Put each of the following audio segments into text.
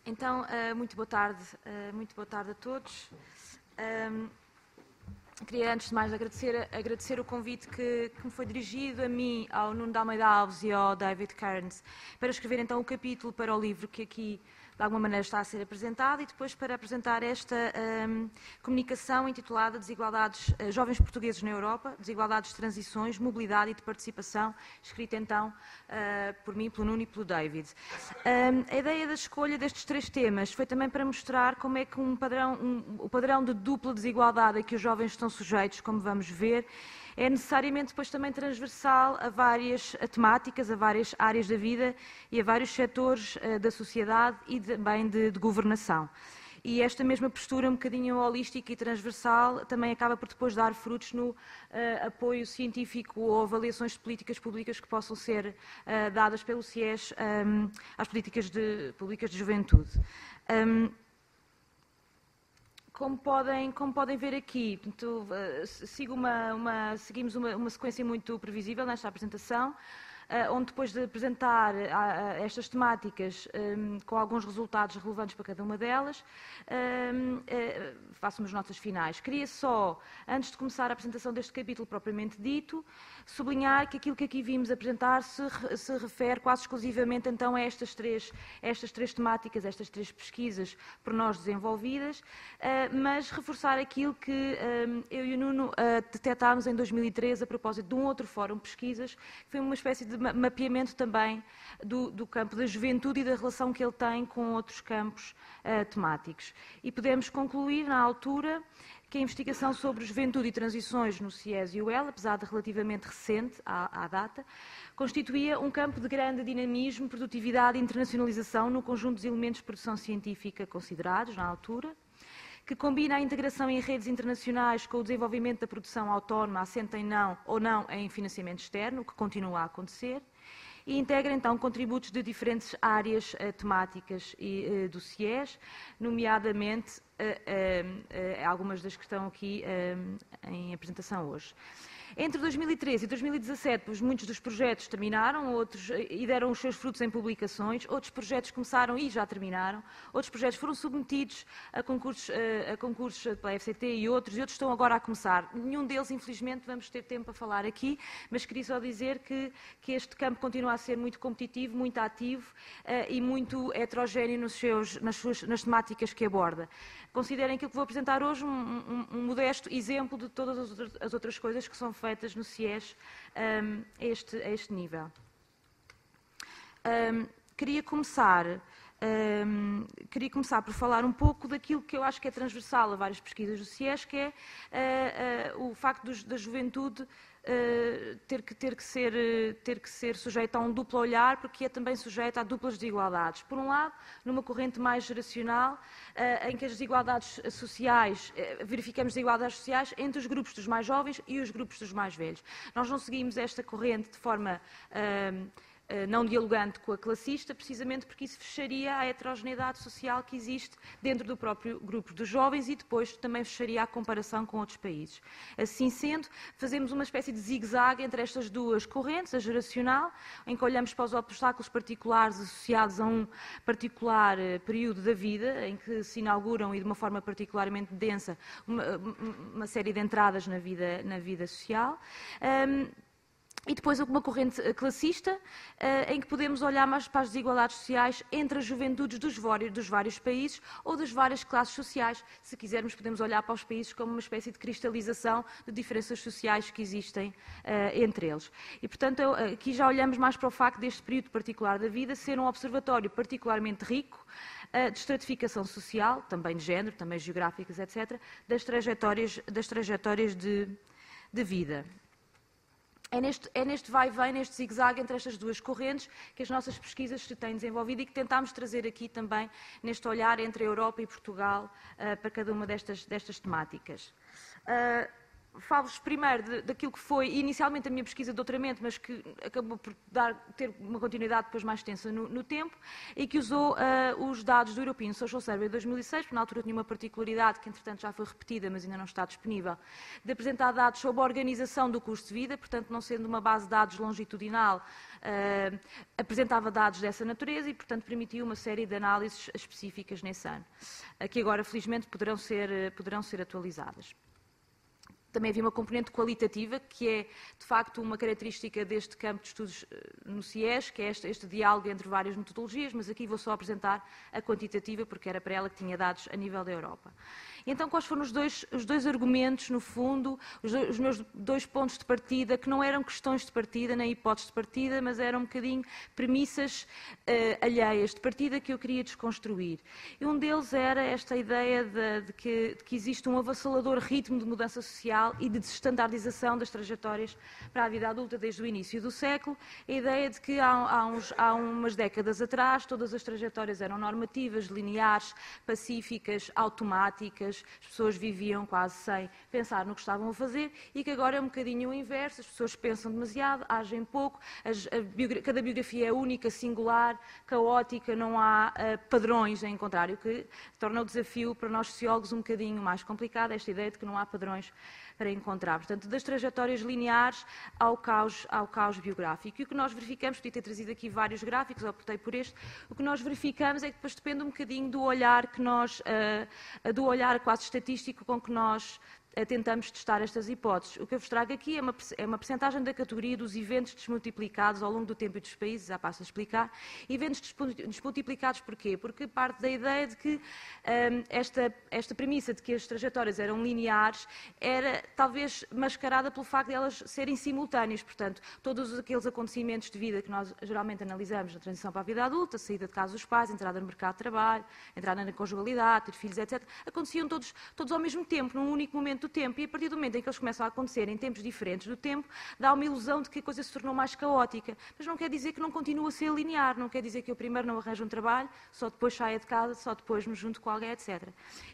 Então, muito boa tarde a todos. Queria, antes de mais, agradecer o convite que me foi dirigido a mim, ao Nuno de Almeida Alves e ao David Cairns, para escrever então o capítulo para o livro que aqui, de alguma maneira, está a ser apresentado, e depois para apresentar esta comunicação intitulada Desigualdades, Jovens Portugueses na Europa, Desigualdades de Transições, Mobilidade e de Participação, escrita então por mim, pelo Nuno e pelo David. A ideia da escolha destes três temas foi também para mostrar como é que o padrão de dupla desigualdade a que os jovens estão sujeitos, como vamos ver, é necessariamente depois também transversal a várias temáticas, a várias áreas da vida e a vários setores da sociedade e também de governação. E esta mesma postura um bocadinho holística e transversal também acaba por depois dar frutos no apoio científico ou avaliações de políticas públicas que possam ser dadas pelo CIES às políticas públicas de juventude. Como podem ver aqui, portanto, seguimos uma sequência muito previsível nesta apresentação, onde depois de apresentar estas temáticas com alguns resultados relevantes para cada uma delas, faço umas notas finais. Queria só, antes de começar a apresentação deste capítulo propriamente dito, sublinhar que aquilo que aqui vimos apresentar se refere quase exclusivamente então a estas três temáticas, estas três pesquisas por nós desenvolvidas, mas reforçar aquilo que eu e o Nuno detectámos em 2013 a propósito de um outro fórum de pesquisas, que foi uma espécie de mapeamento também do campo da juventude e da relação que ele tem com outros campos temáticos. E podemos concluir, na altura, que a investigação sobre juventude e transições no CIES e UEL, apesar de relativamente recente à data, constituía um campo de grande dinamismo, produtividade e internacionalização no conjunto dos elementos de produção científica considerados na altura, que combina a integração em redes internacionais com o desenvolvimento da produção autónoma assente em não em financiamento externo, o que continua a acontecer, e integra então contributos de diferentes áreas temáticas do CIES, nomeadamente algumas das que estão aqui em apresentação hoje. Entre 2013 e 2017, pois, muitos dos projetos terminaram e deram os seus frutos em publicações, outros projetos começaram e já terminaram, outros projetos foram submetidos a concursos pela FCT e outros estão agora a começar. Nenhum deles, infelizmente, vamos ter tempo para falar aqui, mas queria só dizer que este campo continua a ser muito competitivo, muito ativo e muito heterogéneo nas temáticas que aborda. Considerem que o que vou apresentar hoje um modesto exemplo de todas as outras coisas que são feitas no CIES a este nível. Queria começar por falar um pouco daquilo que eu acho que é transversal a várias pesquisas do CIES, que é o facto da juventude ter que ser sujeita a um duplo olhar, porque é também sujeita a duplas desigualdades. Por um lado, numa corrente mais geracional, em que as desigualdades sociais, verificamos desigualdades sociais entre os grupos dos mais jovens e os grupos dos mais velhos. Nós não seguimos esta corrente de forma não dialogante com a classista, precisamente porque isso fecharia a heterogeneidade social que existe dentro do próprio grupo dos jovens e depois também fecharia a comparação com outros países. Assim sendo, fazemos uma espécie de zigue-zague entre estas duas correntes, a geracional, em que olhamos para os obstáculos particulares associados a um particular período da vida, em que se inauguram, e de uma forma particularmente densa, uma série de entradas na vida social. E depois uma corrente classista, em que podemos olhar mais para as desigualdades sociais entre as juventudes dos vários países ou das várias classes sociais. Se quisermos, podemos olhar para os países como uma espécie de cristalização de diferenças sociais que existem entre eles. E, portanto, aqui já olhamos mais para o facto deste período particular da vida ser um observatório particularmente rico de estratificação social, também de género, também geográficas, etc., das trajetórias de vida. É neste vai-vem, neste zigue-zague entre estas duas correntes que as nossas pesquisas se têm desenvolvido e que tentámos trazer aqui também neste olhar entre a Europa e Portugal para cada uma destas temáticas. falo-vos primeiro daquilo que foi inicialmente a minha pesquisa de doutoramento, mas que acabou por ter uma continuidade depois mais extensa no tempo, e que usou os dados do European Social Survey de 2006, porque na altura tinha uma particularidade que entretanto já foi repetida, mas ainda não está disponível, de apresentar dados sobre a organização do custo de vida, portanto não sendo uma base de dados longitudinal, apresentava dados dessa natureza e, portanto, permitiu uma série de análises específicas nesse ano, que agora, felizmente, poderão ser atualizadas. Também havia uma componente qualitativa, que é, de facto, uma característica deste campo de estudos no CIES, que é este diálogo entre várias metodologias, mas aqui vou só apresentar a quantitativa, porque era para ela que tinha dados a nível da Europa. E então, quais foram os dois argumentos, no fundo, os meus dois pontos de partida, que não eram questões de partida, nem hipóteses de partida, mas eram um bocadinho premissas alheias de partida que eu queria desconstruir. E um deles era esta ideia de que existe um avassalador ritmo de mudança social e de destandardização das trajetórias para a vida adulta desde o início do século. A ideia de que há umas décadas atrás todas as trajetórias eram normativas, lineares, pacíficas, automáticas, as pessoas viviam quase sem pensar no que estavam a fazer, e que agora é um bocadinho o inverso, as pessoas pensam demasiado, agem pouco, cada biografia é única, singular, caótica, não há padrões a encontrar, o que torna o desafio para nós sociólogos um bocadinho mais complicado, esta ideia de que não há padrões para encontrar. Portanto, das trajetórias lineares ao caos biográfico. E o que nós verificamos, podia ter trazido aqui vários gráficos, optei por este, o que nós verificamos é que depois depende um bocadinho do olhar que nós, do olhar quase estatístico com que nós tentamos testar estas hipóteses. O que eu vos trago aqui é uma percentagem da categoria dos eventos desmultiplicados ao longo do tempo e dos países, já passo a explicar. Eventos desmultiplicados porquê? Porque parte da ideia de que esta premissa de que as trajetórias eram lineares era talvez mascarada pelo facto de elas serem simultâneas. Portanto, todos aqueles acontecimentos de vida que nós geralmente analisamos na transição para a vida adulta, saída de casa dos pais, entrada no mercado de trabalho, entrada na conjugalidade, ter filhos, etc., aconteciam todos ao mesmo tempo, num único momento do tempo, e a partir do momento em que eles começam a acontecer em tempos diferentes do tempo, dá uma ilusão de que a coisa se tornou mais caótica. Mas não quer dizer que não continua a ser linear, não quer dizer que eu primeiro não arranjo um trabalho, só depois saia de casa, só depois me junto com alguém, etc.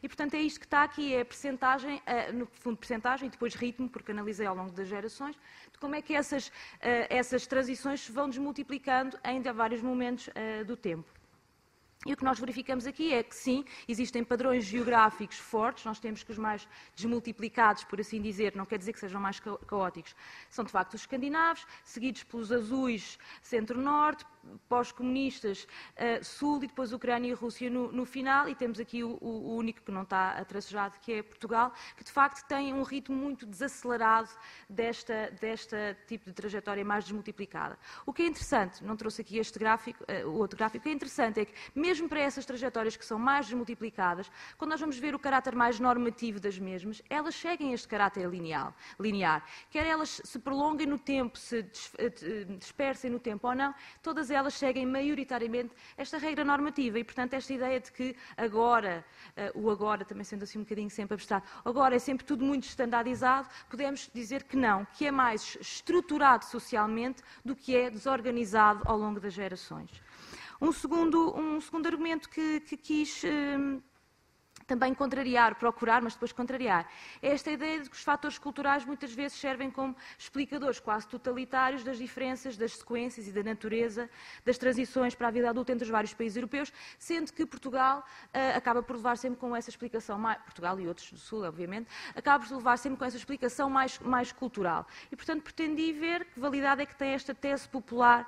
E, portanto, é isto que está aqui, é a percentagem, no fundo, percentagem, e depois ritmo, porque analisei ao longo das gerações, de como é que essas transições se vão desmultiplicando ainda a vários momentos do tempo. E o que nós verificamos aqui é que, sim, existem padrões geográficos fortes, nós temos que os mais desmultiplicados, por assim dizer, não quer dizer que sejam mais caóticos, são de facto os escandinavos, seguidos pelos azuis centro-norte, pós-comunistas sul e depois Ucrânia e Rússia no final, e temos aqui o único que não está tracejado, que é Portugal, que de facto tem um ritmo muito desacelerado desta tipo de trajetória mais desmultiplicada. O que é interessante, não trouxe aqui este gráfico, o outro gráfico, o que é interessante é que mesmo para essas trajetórias que são mais desmultiplicadas, quando nós vamos ver o caráter mais normativo das mesmas, elas seguem este caráter linear. Quer elas se prolonguem no tempo, se dispersem no tempo ou não, todas elas seguem maioritariamente esta regra normativa e, portanto, esta ideia de que agora, o agora também sendo assim um bocadinho sempre abstrato, agora é sempre tudo muito standardizado, podemos dizer que não, que é mais estruturado socialmente do que é desorganizado ao longo das gerações. Um segundo argumento que quis também procurar, mas depois contrariar, é esta ideia de que os fatores culturais muitas vezes servem como explicadores quase totalitários das diferenças, das sequências e da natureza das transições para a vida adulta entre os vários países europeus, sendo que Portugal acaba por levar sempre com essa explicação, Portugal e outros do Sul, obviamente, acaba por levar sempre com essa explicação mais cultural. E, portanto, pretendi ver que validade é que tem esta tese popular,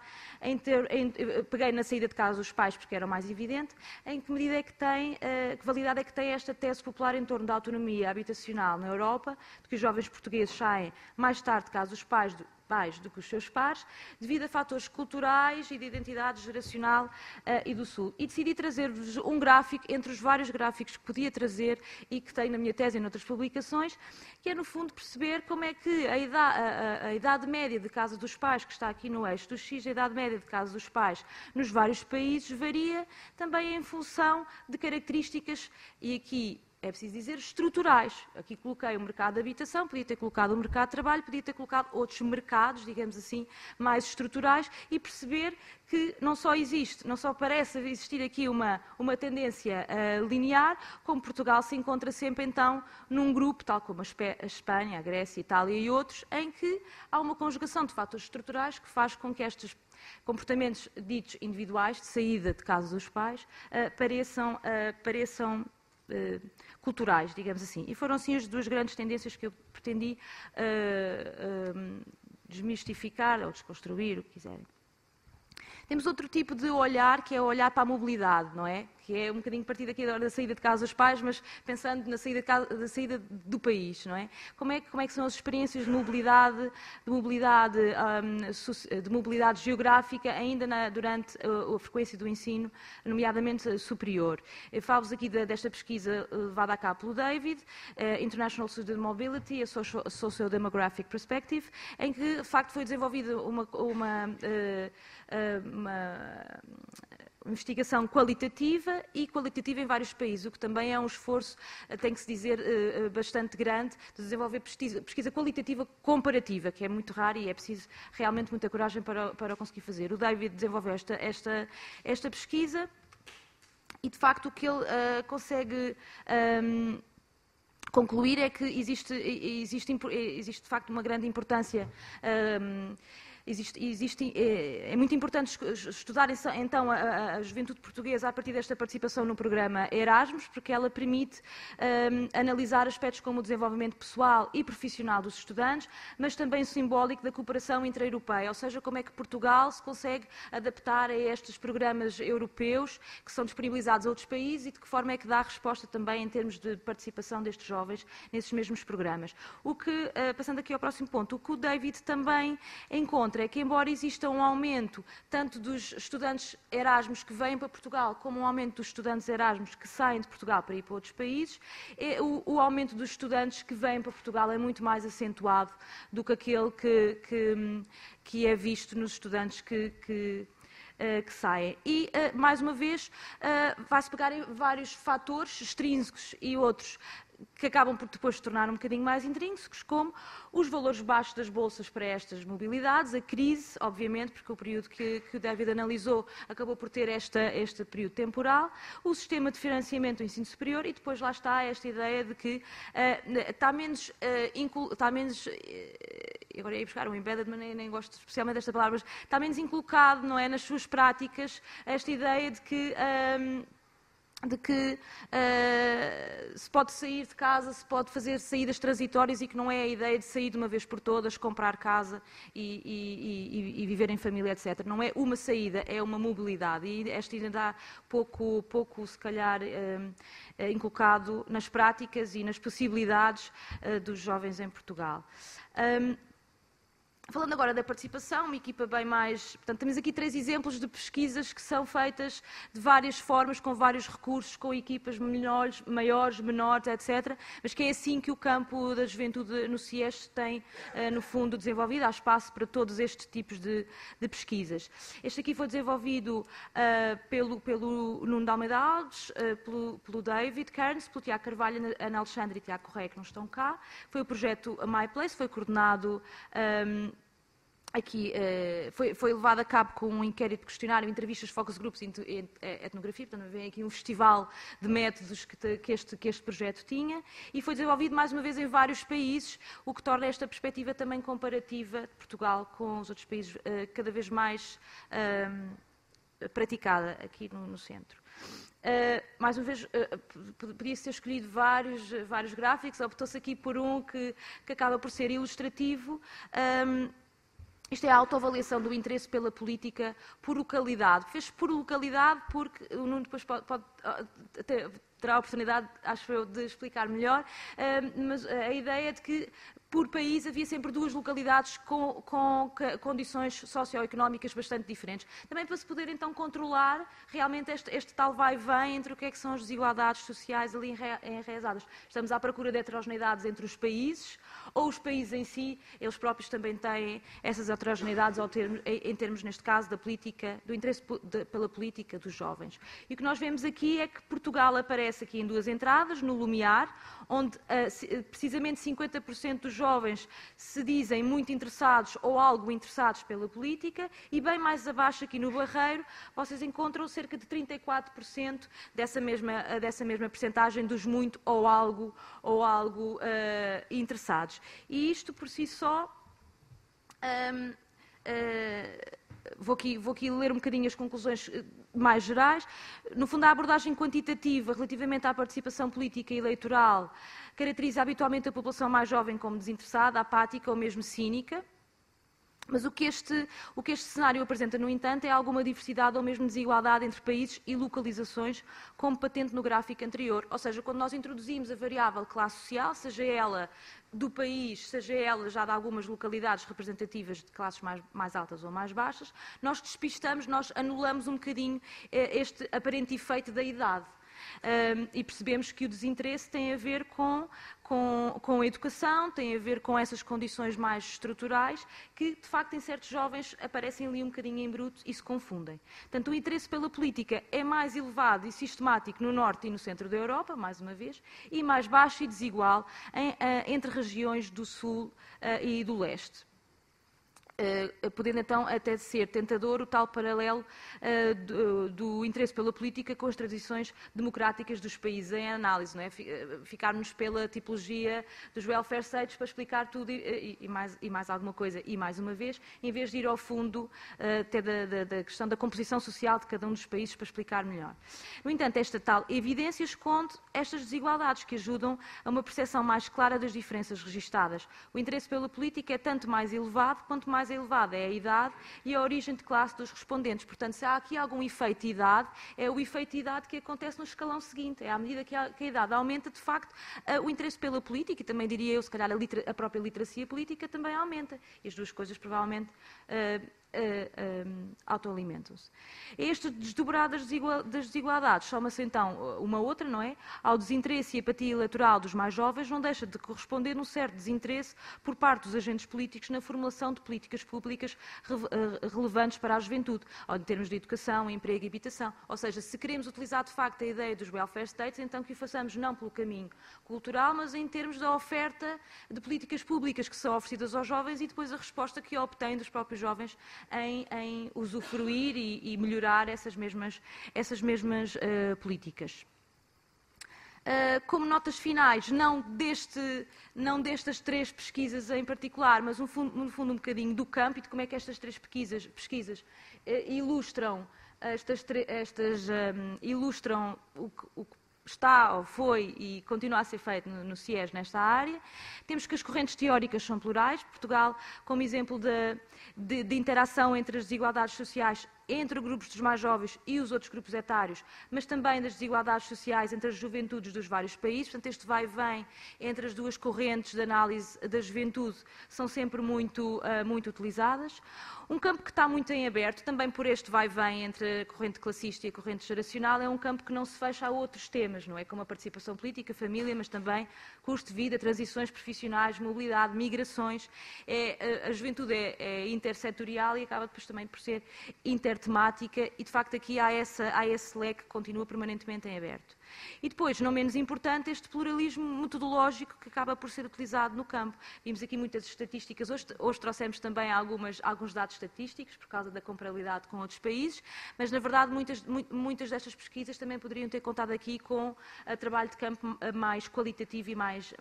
peguei na saída de casa dos pais porque era o mais evidente, em que medida é que que validade é que tem esta tese popular em torno da autonomia habitacional na Europa, de que os jovens portugueses saem mais tarde de casa dos pais do que os seus pares, devido a fatores culturais e de identidade geracional e do Sul. E decidi trazer-vos um gráfico, entre os vários gráficos que podia trazer e que tenho na minha tese e noutras publicações, que é, no fundo, perceber como é que a idade média de casa dos pais, que está aqui no eixo do X, a idade média de casa dos pais nos vários países varia também em função de características, e aqui é preciso dizer, estruturais. Aqui coloquei o mercado de habitação, podia ter colocado o mercado de trabalho, podia ter colocado outros mercados, digamos assim, mais estruturais, e perceber que não só parece existir aqui uma tendência linear, como Portugal se encontra sempre, então, num grupo, tal como a Espanha, a Grécia, a Itália e outros, em que há uma conjugação de fatores estruturais que faz com que estes comportamentos ditos individuais, de saída de casa dos pais, pareçam culturais, digamos assim. E foram, assim, as duas grandes tendências que eu pretendi desmistificar ou desconstruir, o que quiserem. Temos outro tipo de olhar, que é o olhar para a mobilidade, não é? Que é um bocadinho partido aqui da saída de casa dos pais, mas pensando na da saída do país, não é? Como é que são as experiências de mobilidade geográfica ainda durante a frequência do ensino, nomeadamente superior? Eu falo-vos aqui desta pesquisa levada a cabo pelo David, International Student Mobility, a Socio-Demographic Perspective, em que, de facto, foi desenvolvida uma investigação qualitativa e qualitativa em vários países, o que também é um esforço, tem que se dizer, bastante grande, de desenvolver pesquisa qualitativa comparativa, que é muito raro e é preciso realmente muita coragem para conseguir fazer. O David desenvolveu esta pesquisa e, de facto, o que ele consegue concluir é que existe de facto uma grande importância. É muito importante estudar, então, a juventude portuguesa a partir desta participação no programa Erasmus, porque ela permite analisar aspectos como o desenvolvimento pessoal e profissional dos estudantes, mas também simbólico da cooperação intra-europeia, ou seja, como é que Portugal se consegue adaptar a estes programas europeus que são disponibilizados a outros países e de que forma é que dá resposta também em termos de participação destes jovens nesses mesmos programas. Passando aqui ao próximo ponto, o que o David também encontra é que, embora exista um aumento tanto dos estudantes Erasmus que vêm para Portugal, como um aumento dos estudantes Erasmus que saem de Portugal para ir para outros países, o aumento dos estudantes que vêm para Portugal é muito mais acentuado do que aquele que é visto nos estudantes que saem. E, mais uma vez, vai-se pegar em vários fatores extrínsecos e outros que acabam por depois se tornar um bocadinho mais intrínsecos, como os valores baixos das bolsas para estas mobilidades, a crise, obviamente, porque o período que o David analisou acabou por ter este período temporal, o sistema de financiamento do ensino superior e depois lá está esta ideia de que está menos agora ia buscar um embedded, mas nem gosto especialmente desta palavra, mas está menos inculcado, não é, nas suas práticas, esta ideia de que se pode sair de casa, se pode fazer saídas transitórias e que não é a ideia de sair de uma vez por todas, comprar casa e viver em família, etc. Não é uma saída, é uma mobilidade. E esta ainda está pouco se calhar, inculcado nas práticas e nas possibilidades dos jovens em Portugal. Falando agora da participação, uma equipa bem mais... Portanto, temos aqui 3 exemplos de pesquisas que são feitas de várias formas, com vários recursos, com equipas maiores, menores, etc. Mas que é assim que o campo da juventude no CIES tem, no fundo, desenvolvido. Há espaço para todos estes tipos de pesquisas. Este aqui foi desenvolvido pelo Nuno de Almeida Alves, pelo David Kearns, pelo Tiago Carvalho, Ana Alexandre e Tiago Correia, que não estão cá. Foi o projeto My Place, foi coordenado... Aqui foi levado a cabo com um inquérito questionário, entrevistas, focus groups e etnografia, portanto, vem aqui um festival de métodos que este projeto tinha, e foi desenvolvido mais uma vez em vários países, o que torna esta perspectiva também comparativa de Portugal com os outros países cada vez mais praticada aqui no centro. Mais uma vez, podia-se ter escolhido vários gráficos, optou-se aqui por um que acaba por ser ilustrativo. Isto é a autoavaliação do interesse pela política por localidade. Fez por localidade porque o Nuno depois terá a oportunidade, acho eu, de explicar melhor, mas a ideia é de que por país havia sempre 2 localidades com condições socioeconómicas bastante diferentes. Também para se poder então controlar realmente este tal vai-vem entre o que é que são as desigualdades sociais ali enraizadas. Estamos à procura de heterogeneidades entre os países, ou os países em si, eles próprios também têm essas heterogeneidades em termos, neste caso, da política, do interesse pela política dos jovens. E o que nós vemos aqui é que Portugal aparece aparece aqui em 2 entradas, no Lumiar, onde precisamente 50% dos jovens se dizem muito interessados ou algo interessados pela política, e bem mais abaixo aqui no Barreiro vocês encontram cerca de 34% dessa mesma percentagem dos muito ou algo interessados. E isto por si só... Vou aqui ler um bocadinho as conclusões mais gerais. No fundo, a abordagem quantitativa relativamente à participação política e eleitoral caracteriza habitualmente a população mais jovem como desinteressada, apática ou mesmo cínica. Mas o que este cenário apresenta, no entanto, é alguma diversidade ou mesmo desigualdade entre países e localizações, como patente no gráfico anterior. Ou seja, quando nós introduzimos a variável classe social, seja ela do país, seja ela já de algumas localidades representativas de classes mais altas ou mais baixas, nós despistamos, nós anulamos um bocadinho este aparente efeito da idade. E percebemos que o desinteresse tem a ver com a educação, tem a ver com essas condições mais estruturais que, de facto, em certos jovens aparecem ali um bocadinho em bruto e se confundem. Portanto, o interesse pela política é mais elevado e sistemático no norte e no centro da Europa, mais uma vez, e mais baixo e desigual entre regiões do sul e do leste. Podendo então até ser tentador o tal paralelo do interesse pela política com as tradições democráticas dos países em análise, não é? Ficarmos pela tipologia dos welfare states para explicar tudo e mais alguma coisa, e mais uma vez, em vez de ir ao fundo até da questão da composição social de cada um dos países para explicar melhor. No entanto, esta tal evidência esconde estas desigualdades que ajudam a uma percepção mais clara das diferenças registadas. O interesse pela política é tanto mais elevado quanto mais elevada é a idade e a origem de classe dos respondentes. Portanto, se há aqui algum efeito de idade, é o efeito de idade que acontece no escalão seguinte. É à medida que a idade aumenta, de facto, o interesse pela política, e também diria eu, se calhar, a própria literacia política também aumenta. E as duas coisas, provavelmente, autoalimentam-se. Este desdobrar das desigualdades soma-se então uma outra, não é? Ao desinteresse e apatia eleitoral dos mais jovens, não deixa de corresponder num certo desinteresse por parte dos agentes políticos na formulação de políticas públicas relevantes para a juventude, ou em termos de educação, emprego e habitação. Ou seja, se queremos utilizar de facto a ideia dos welfare states, então que o façamos não pelo caminho cultural, mas em termos da oferta de políticas públicas que são oferecidas aos jovens e depois a resposta que obtêm dos próprios jovens em usufruir e melhorar essas mesmas políticas. Como notas finais, não destas 3 pesquisas em particular, mas no fundo um bocadinho do campo e de como é que estas 3 pesquisas ilustram, ilustram o que está, ou foi e continua a ser feito no CIES nesta área. Temos que as correntes teóricas são plurais. Portugal, como exemplo de interação entre as desigualdades sociais entre grupos dos mais jovens e os outros grupos etários, mas também das desigualdades sociais entre as juventudes dos vários países. Portanto, este vai e vem entre as duas correntes de análise da juventude são sempre muito utilizadas. Um campo que está muito em aberto, também por este vai e vem entre a corrente classista e a corrente geracional, é um campo que não se fecha a outros temas, não é? Como a participação política, família, mas também custo de vida, transições profissionais, mobilidade, migrações. A juventude é intersetorial e acaba depois também por ser intertemática e, de facto, aqui há esse leque que continua permanentemente em aberto. E depois, não menos importante, este pluralismo metodológico que acaba por ser utilizado no campo. Vimos aqui muitas estatísticas, hoje trouxemos também alguns dados estatísticos por causa da comparabilidade com outros países, mas na verdade muitas destas pesquisas também poderiam ter contado aqui com trabalho de campo mais qualitativo e mais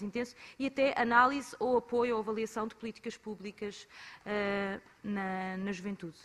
intenso e até análise ou apoio ou avaliação de políticas públicas na juventude.